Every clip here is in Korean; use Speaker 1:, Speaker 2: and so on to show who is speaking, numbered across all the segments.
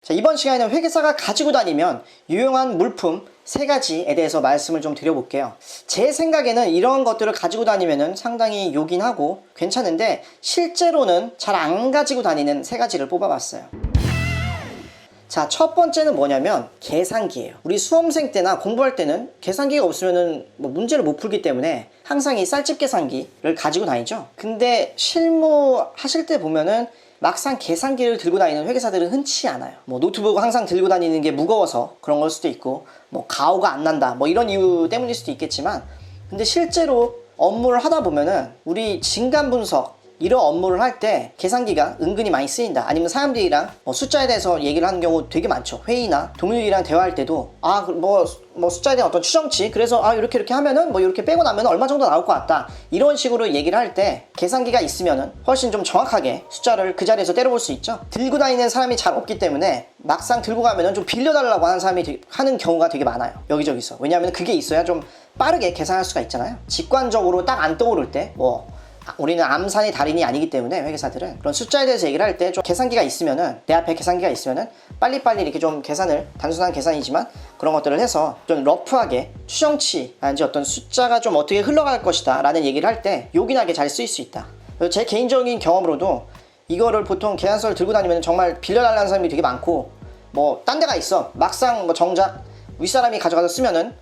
Speaker 1: 자, 이번 시간에는 회계사가 가지고 다니면 유용한 물품 3가지에 대해서 말씀을 좀 드려볼게요. 제 생각에는 이런 것들을 가지고 다니면 상당히 요긴하고 괜찮은데 실제로는 잘 안 가지고 다니는 3가지를 뽑아봤어요. 자, 첫 번째는 뭐냐면 계산기예요. 우리 수험생 때나 공부할 때는 계산기가 없으면 문제를 못 풀기 때문에 항상 이 쌀집 계산기를 가지고 다니죠. 근데 실무 하실 때 보면은 막상 계산기를 들고 다니는 회계사들은 흔치 않아요. 노트북 항상 들고 다니는 게 무거워서 그런 걸 수도 있고, 가오가 안 난다, 이런 이유 때문일 수도 있겠지만, 근데 실제로 업무를 하다 보면은 우리 진간 분석 이런 업무를 할 때 계산기가 은근히 많이 쓰인다. 아니면 사람들이랑 숫자에 대해서 얘기를 하는 경우 되게 많죠. 회의나 동료들이랑 대화할 때도 숫자에 대한 어떤 추정치, 그래서 이렇게 하면은 이렇게 빼고 나면 얼마 정도 나올 것 같다, 이런 식으로 얘기를 할 때 계산기가 있으면은 훨씬 좀 정확하게 숫자를 그 자리에서 때려볼 수 있죠. 들고 다니는 사람이 잘 없기 때문에 막상 들고 가면은 좀 빌려달라고 하는 사람이 하는 경우가 되게 많아요, 여기저기서. 왜냐하면 그게 있어야 좀 빠르게 계산할 수가 있잖아요. 직관적으로 딱 안 떠오를 때 우리는 암산의 달인이 아니기 때문에 회계사들은 그런 숫자에 대해서 얘기를 할 때 좀 계산기가 있으면은, 내 앞에 계산기가 있으면은 빨리빨리 이렇게 좀 계산을, 단순한 계산이지만 그런 것들을 해서 좀 러프하게 추정치, 아니면 어떤 숫자가 좀 어떻게 흘러갈 것이다 라는 얘기를 할 때 요긴하게 잘 쓰일 수 있다. 제 개인적인 경험으로도 이거를 보통 계산서를 들고 다니면 정말 빌려달라는 사람이 되게 많고, 딴 데가 있어 막상 정작 윗사람이 가져가서 쓰면은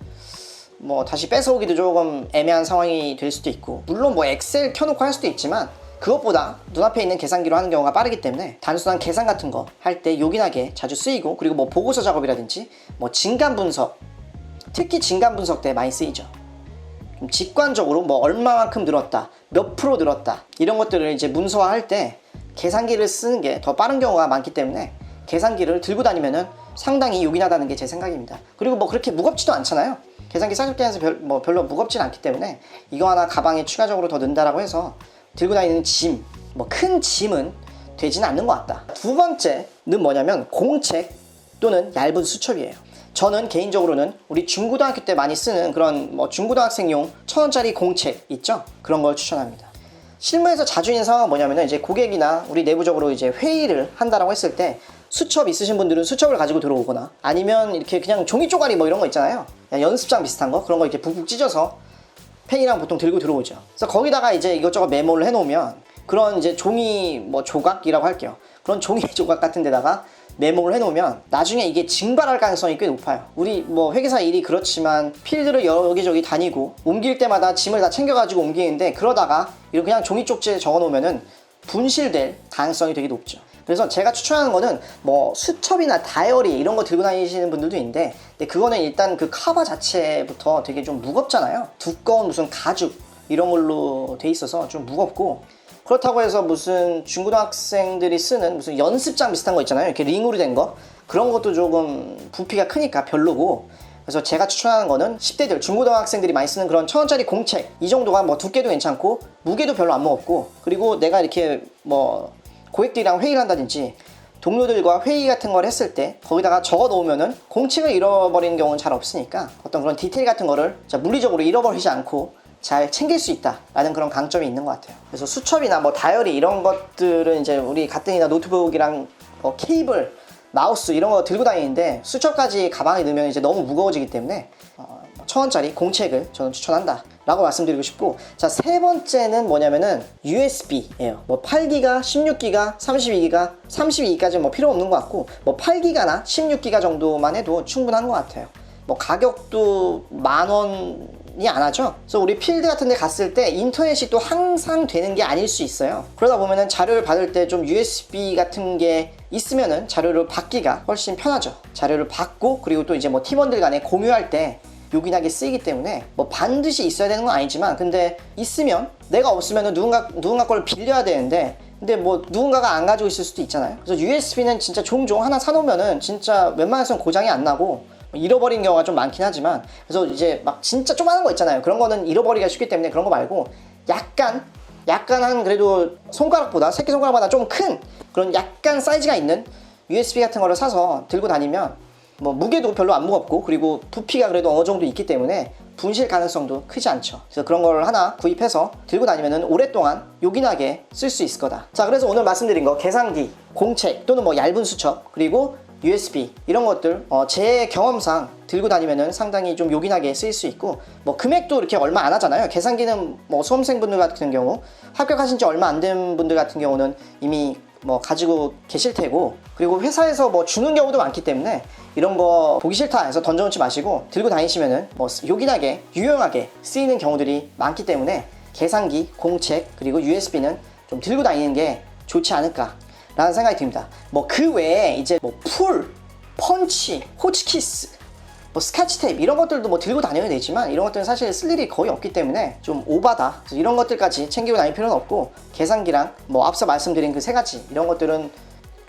Speaker 1: 다시 뺏어오기도 조금 애매한 상황이 될 수도 있고, 물론 엑셀 켜놓고 할 수도 있지만 그것보다 눈앞에 있는 계산기로 하는 경우가 빠르기 때문에 단순한 계산 같은 거 할 때 요긴하게 자주 쓰이고, 그리고 보고서 작업이라든지 진간 분석, 특히 진간 분석 때 많이 쓰이죠. 좀 직관적으로 얼마만큼 늘었다, 몇 프로 늘었다, 이런 것들을 이제 문서화할 때 계산기를 쓰는 게 더 빠른 경우가 많기 때문에 계산기를 들고 다니면은 상당히 요긴하다는 게 제 생각입니다. 그리고 그렇게 무겁지도 않잖아요. 계산기 쌀집게 해서 별로 무겁진 않기 때문에 이거 하나 가방에 추가적으로 더 넣는다라고 해서 들고 다니는 짐, 큰 짐은 되지는 않는 것 같다. 두 번째는 뭐냐면 공책 또는 얇은 수첩이에요. 저는 개인적으로는 우리 중고등학교 때 많이 쓰는 그런 중고등학생용 1,000원짜리 공책 있죠? 그런 걸 추천합니다. 실무에서 자주 있는 상황은 뭐냐면은 이제 고객이나 우리 내부적으로 이제 회의를 한다라고 했을 때 수첩 있으신 분들은 수첩을 가지고 들어오거나, 아니면 이렇게 그냥 종이 쪼가리 이런 거 있잖아요. 연습장 비슷한 거, 그런 거 이렇게 북북 찢어서 펜이랑 보통 들고 들어오죠. 그래서 거기다가 이제 이것저것 메모를 해놓으면 그런 이제 종이 조각이라고 할게요. 그런 종이 조각 같은 데다가 메모를 해놓으면 나중에 이게 증발할 가능성이 꽤 높아요. 우리 회계사 일이 그렇지만 필드를 여기저기 다니고 옮길 때마다 짐을 다 챙겨가지고 옮기는데, 그러다가 이렇게 그냥 종이 쪽지에 적어놓으면은 분실될 가능성이 되게 높죠. 그래서 제가 추천하는 거는 수첩이나 다이어리 이런 거 들고 다니시는 분들도 있는데, 근데 그거는 일단 그 커버 자체부터 되게 좀 무겁잖아요. 두꺼운 무슨 가죽 이런 걸로 돼 있어서 좀 무겁고, 그렇다고 해서 무슨 중고등학생들이 쓰는 무슨 연습장 비슷한 거 있잖아요. 이렇게 링으로 된 거, 그런 것도 조금 부피가 크니까 별로고, 그래서 제가 추천하는 거는 10대들, 중고등학생들이 많이 쓰는 그런 1,000원짜리 공책, 이 정도가 두께도 괜찮고 무게도 별로 안 무겁고, 그리고 내가 이렇게 고객들이랑 회의를 한다든지 동료들과 회의 같은 걸 했을 때 거기다가 적어 놓으면은 공책을 잃어버리는 경우는 잘 없으니까 어떤 그런 디테일 같은 거를 물리적으로 잃어버리지 않고 잘 챙길 수 있다라는 그런 강점이 있는 것 같아요. 그래서 수첩이나 다이어리 이런 것들은 이제 우리 가뜩이나 노트북이랑 케이블, 마우스 이런 거 들고 다니는데, 수첩까지 가방에 넣으면 이제 너무 무거워지기 때문에 1,000원짜리 공책을 저는 추천한다 라고 말씀드리고 싶고, 자, 세 번째는 뭐냐면은 USB예요. 8기가, 16기가, 32기가, 32기까지는 필요 없는 것 같고, 8기가나 16기가 정도만 해도 충분한 것 같아요. 가격도 10,000원이 안 하죠. 그래서 우리 필드 같은 데 갔을 때 인터넷이 또 항상 되는 게 아닐 수 있어요. 그러다 보면은 자료를 받을 때 좀 USB 같은 게 있으면은 자료를 받기가 훨씬 편하죠. 자료를 받고, 그리고 또 이제 팀원들 간에 공유할 때 요긴하게 쓰이기 때문에 반드시 있어야 되는 건 아니지만, 근데 있으면, 내가 없으면 누군가 걸 빌려야 되는데, 근데 누군가가 안 가지고 있을 수도 있잖아요. 그래서 USB는 진짜 종종 하나 사놓으면은 진짜 웬만해서는 고장이 안 나고 잃어버린 경우가 좀 많긴 하지만, 그래서 이제 진짜 조그마한 거 있잖아요. 그런 거는 잃어버리기가 쉽기 때문에 그런 거 말고 약간 한 그래도 손가락보다, 새끼손가락보다 좀 큰 그런 약간 사이즈가 있는 USB 같은 거를 사서 들고 다니면 무게도 별로 안 무겁고, 그리고 부피가 그래도 어느 정도 있기 때문에 분실 가능성도 크지 않죠. 그래서 그런 걸 하나 구입해서 들고 다니면 오랫동안 요긴하게 쓸 수 있을 거다. 자, 그래서 오늘 말씀드린 거 계산기, 공책 또는 얇은 수첩, 그리고 USB 이런 것들 제 경험상 들고 다니면은 상당히 좀 요긴하게 쓰일 수 있고, 뭐 금액도 이렇게 얼마 안 하잖아요. 계산기는 뭐 수험생분들 같은 경우, 합격하신 지 얼마 안 된 분들 같은 경우는 이미 뭐 가지고 계실 테고, 그리고 회사에서 뭐 주는 경우도 많기 때문에 이런 거 보기 싫다 해서 던져놓지 마시고 들고 다니시면은 뭐 요긴하게 유용하게 쓰이는 경우들이 많기 때문에 계산기, 공책, 그리고 USB는 좀 들고 다니는 게 좋지 않을까 라는 생각이 듭니다. 뭐 그 외에 이제 뭐 풀, 펀치, 호치키스, 뭐 스카치 테이프 이런 것들도 뭐 들고 다녀야 되지만, 이런 것들은 사실 쓸 일이 거의 없기 때문에 좀 오바다. 그래서 이런 것들까지 챙기고 다닐 필요는 없고, 계산기랑 뭐 앞서 말씀드린 그 세 가지 이런 것들은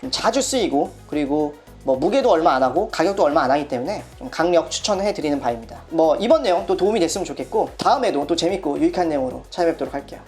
Speaker 1: 좀 자주 쓰이고, 그리고 뭐 무게도 얼마 안 하고 가격도 얼마 안 하기 때문에 좀 강력 추천해 드리는 바입니다. 뭐 이번 내용 또 도움이 됐으면 좋겠고, 다음에도 또 재밌고 유익한 내용으로 찾아뵙도록 할게요.